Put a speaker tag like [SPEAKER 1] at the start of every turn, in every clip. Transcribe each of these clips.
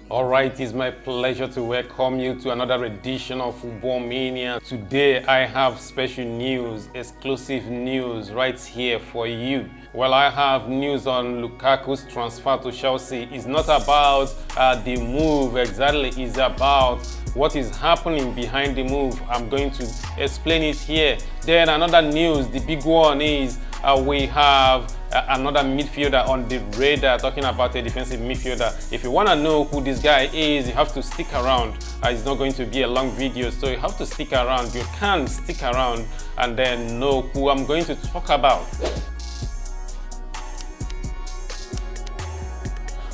[SPEAKER 1] Alright, it's my pleasure to welcome you to another edition of Football Mania. Today I have special news, exclusive news right here for you. Well, I have news on Lukaku's transfer to Chelsea. It's not about the move exactly, it's about what is happening behind the move. I'm going to explain it here. Then another news, the big one is we have another midfielder on the radar, talking about a defensive midfielder. If you want to know who this guy is, you have to stick around. It's not going to be a long video, so you have to stick around. You can stick around and then know who I'm going to talk about.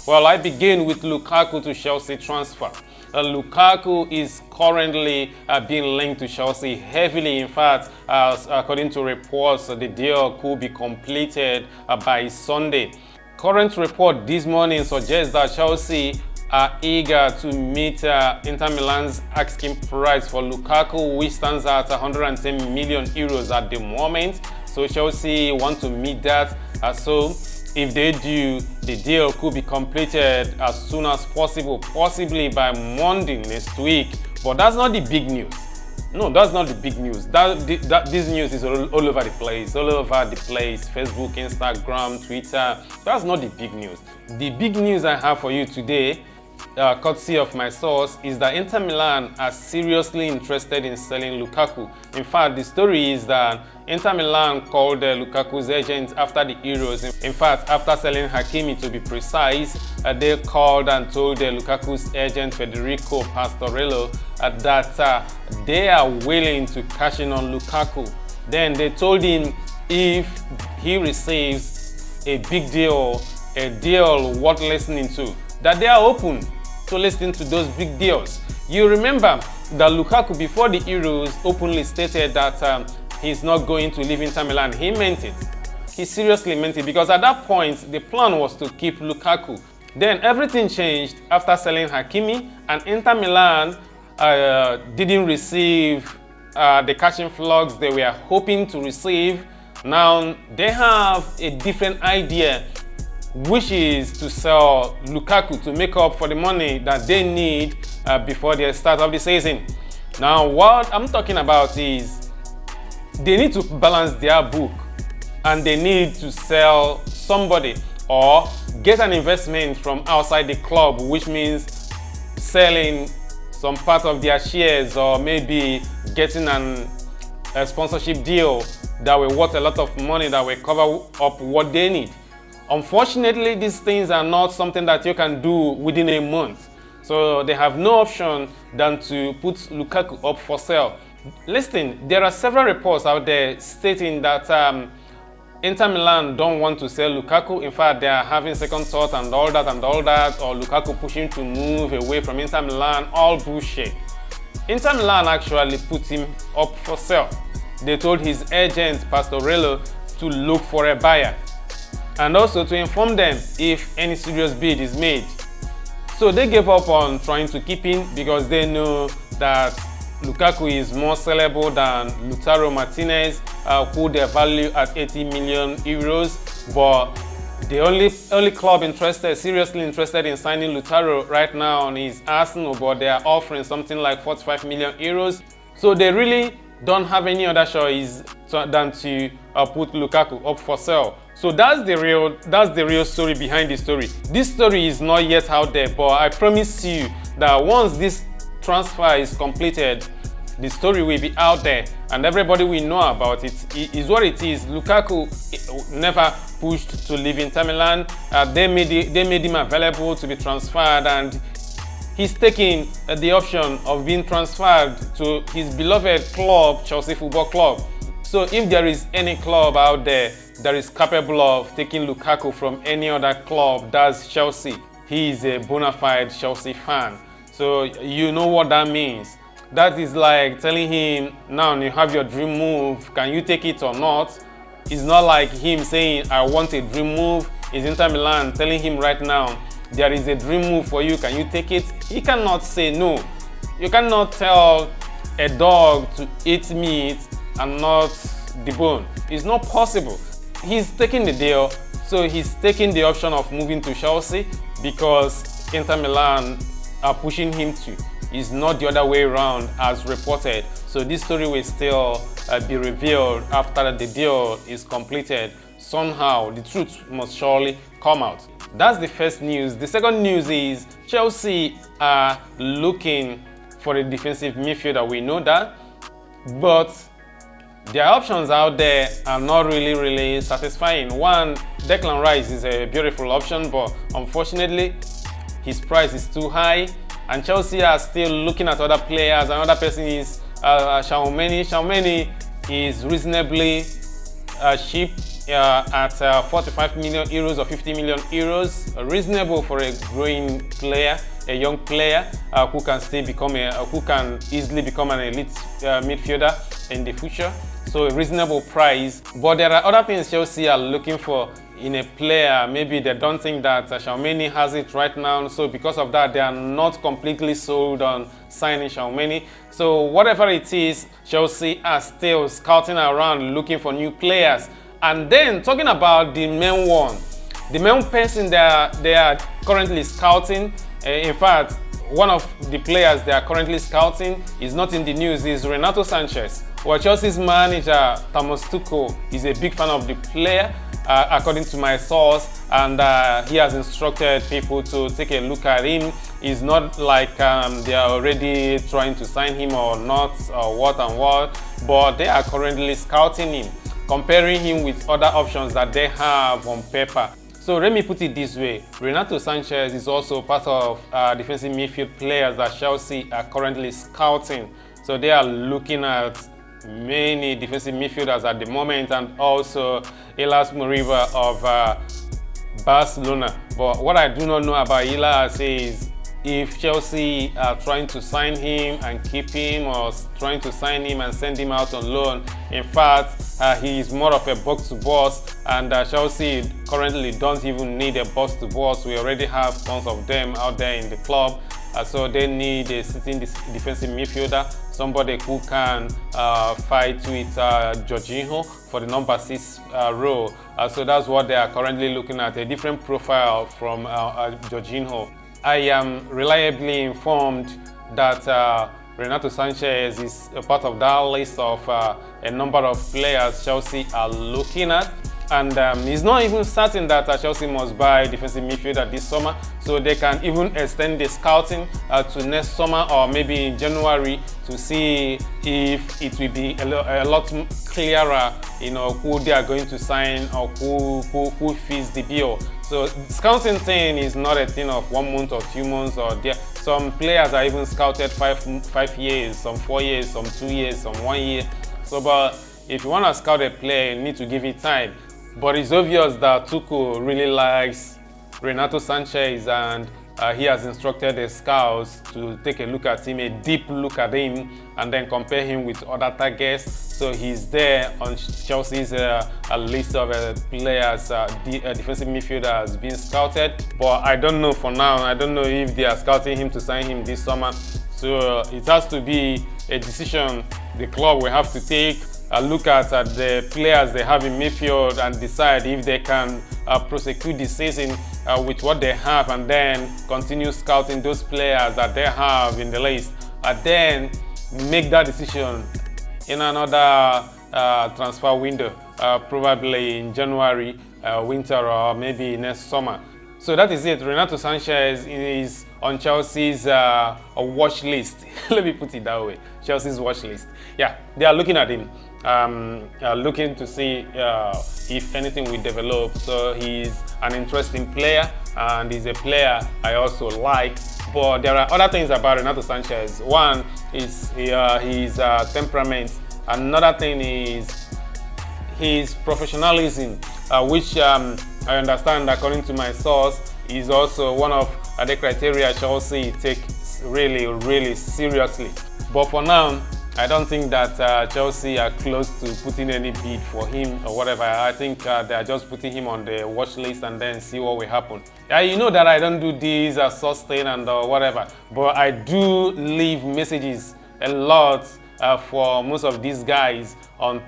[SPEAKER 1] Well, I begin with Lukaku to Chelsea transfer. Lukaku is currently being linked to Chelsea heavily. In fact, according to reports, the deal could be completed by Sunday. Current report this morning suggests that Chelsea are eager to meet Inter Milan's asking price for Lukaku, which stands at 110 million euros at the moment. So Chelsea want to meet that. So if they do, the deal could be completed as soon as possible, possibly by Monday next week. But that's not the big news. No, that's not the big news. This news is all over the place, Facebook, Instagram, Twitter. That's not the big news. The big news I have for you today, courtesy of my source, is that Inter Milan are seriously interested in selling Lukaku. In fact, the story is that Inter Milan called Lukaku's agent after the Euros. In fact, after selling Hakimi, to be precise, they called and told Lukaku's agent Federico Pastorello that they are willing to cash in on Lukaku. Then they told him if he receives a big deal, a deal worth listening to, that they are open to listening to those big deals. You remember that Lukaku, before the Euros, openly stated that he's not going to leave Inter Milan. He meant it. He seriously meant it, because at that point, the plan was to keep Lukaku. Then everything changed after selling Hakimi, and Inter Milan didn't receive the cash influx they were hoping to receive. Now they have a different idea, which is to sell Lukaku to make up for the money that they need before the start of the season. Now, what I'm talking about is they need to balance their book, and they need to sell somebody or get an investment from outside the club, which means selling some part of their shares, or maybe getting a sponsorship deal that will worth a lot of money, that will cover up what they need. Unfortunately, these things are not something that you can do within a month. So they have no option than to put Lukaku up for sale. Listen, there are several reports out there stating that Inter Milan don't want to sell Lukaku. In fact, they are having second thought and all that, or Lukaku pushing to move away from Inter Milan. All bullshit. Inter Milan actually put him up for sale. They told his agent Pastorello to look for a buyer, and also to inform them if any serious bid is made. So they gave up on trying to keep him, because they know that Lukaku is more sellable than Lautaro Martinez, who they value at 80 million euros. But the only club seriously interested in signing Lautaro right now is Arsenal, but they are offering something like 45 million euros. So they really don't have any other choice than to put Lukaku up for sale. So that's the real story behind the story. This story is not yet out there, but I promise you that once this transfer is completed, the story will be out there and everybody will know about it. It is what it is. Lukaku never pushed to leave Inter Milan. They made him available to be transferred, and he's taking the option of being transferred to his beloved club, Chelsea Football Club. So if there is any club out there that is capable of taking Lukaku from any other club, that's Chelsea. He is a bona fide Chelsea fan. So you know what that means. That is like telling him, now you have your dream move, can you take it or not? It's not like him saying, I want a dream move. It's Inter Milan telling him right now, there is a dream move for you, can you take it? He cannot say no. You cannot tell a dog to eat meat and not the bone. It's not possible. He's taking the deal, so he's taking the option of moving to Chelsea, because Inter Milan are pushing him to. It's not the other way around as reported. So this story will still be revealed after the deal is completed. Somehow the truth must surely come out. That's the first news. The second news is Chelsea are looking for a defensive midfielder. We know that, but their options out there are not really satisfying. One, Declan Rice is a beautiful option, but unfortunately his price is too high, and Chelsea are still looking at other players. Another person is Xiaomeni. Xiaomeni is reasonably cheap at 45 million euros or 50 million euros. Reasonable for a growing player, a young player who can easily become an elite midfielder in the future. So a reasonable price. But there are other things Chelsea are looking for in a player. Maybe they don't think that Xiaomeni has it right now, so because of that they are not completely sold on signing Xiaomeni. So whatever it is, Chelsea are still scouting around looking for new players. And then talking about the main one, the main person they are currently scouting, in fact one of the players they are currently scouting is not in the news, is Renato Sanches. Well, Chelsea's manager Thomas Tuchel is a big fan of the player, according to my source, and he has instructed people to take a look at him. It's not like they are already trying to sign him or not, or what, but they are currently scouting him, comparing him with other options that they have on paper. So let me put it this way, Renato Sanches is also part of defensive midfield players that Chelsea are currently scouting. So they are looking at many defensive midfielders at the moment, and also Elias Moriba of Barcelona. But what I do not know about Elias is if Chelsea are trying to sign him and keep him, or trying to sign him and send him out on loan. In fact, he is more of a box-to-box, and Chelsea currently don't even need a box-to-box. We already have tons of them out there in the club. So they need a sitting defensive midfielder, somebody who can fight with Jorginho for the number 6 role. So that's what they are currently looking at, a different profile from Jorginho. I am reliably informed that Renato Sanches is a part of that list of a number of players Chelsea are looking at. And it's not even certain that Chelsea must buy defensive midfielder this summer, so they can even extend the scouting to next summer, or maybe in January, to see if it will be a lot clearer, who they are going to sign, or who fits the bill. So scouting thing is not a thing of 1 month or 2 months, or some players are even scouted 5 years, some 4 years, some 2 years, some 1 year. So, but if you want to scout a player, you need to give it time. But it's obvious that Tuchel really likes Renato Sanches, and he has instructed the scouts to take a look at him, a deep look at him, and then compare him with other targets. So he's there on Chelsea's list of players, defensive midfielders being scouted. But I don't know for now. I don't know if they are scouting him to sign him this summer. So it has to be a decision the club will have to take. Look at the players they have in midfield and decide if they can prosecute the season with what they have, and then continue scouting those players that they have in the list, and then make that decision in another transfer window, probably in January, winter, or maybe next summer. So that is it. Renato Sanches is on Chelsea's watch list. Let me put it that way. Chelsea's watch list. Yeah, they are looking at him. Looking to see if anything will develop. So he's an interesting player, and he's a player I also like. But there are other things about Renato Sanches. One is his temperament. Another thing is his professionalism, which I understand, according to my source, is also one of the criteria Chelsea takes really seriously. But for now, I don't think that Chelsea are close to putting any bid for him or whatever. I think they are just putting him on the watch list and then see what will happen. You know that I don't do this sustain and whatever, but I do leave messages a lot for most of these guys on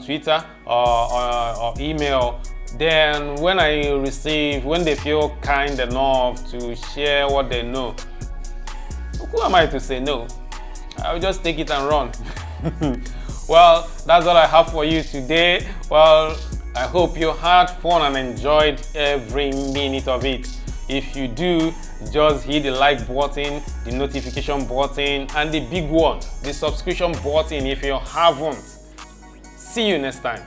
[SPEAKER 1] Twitter or email. Then when they feel kind enough to share what they know, Who am I to say no? I'll just take it and run. Well, that's all I have for you today. Well, I hope you had fun and enjoyed every minute of it. If you do, just hit the like button, the notification button, and the big one, the subscription button if you haven't. See you next time.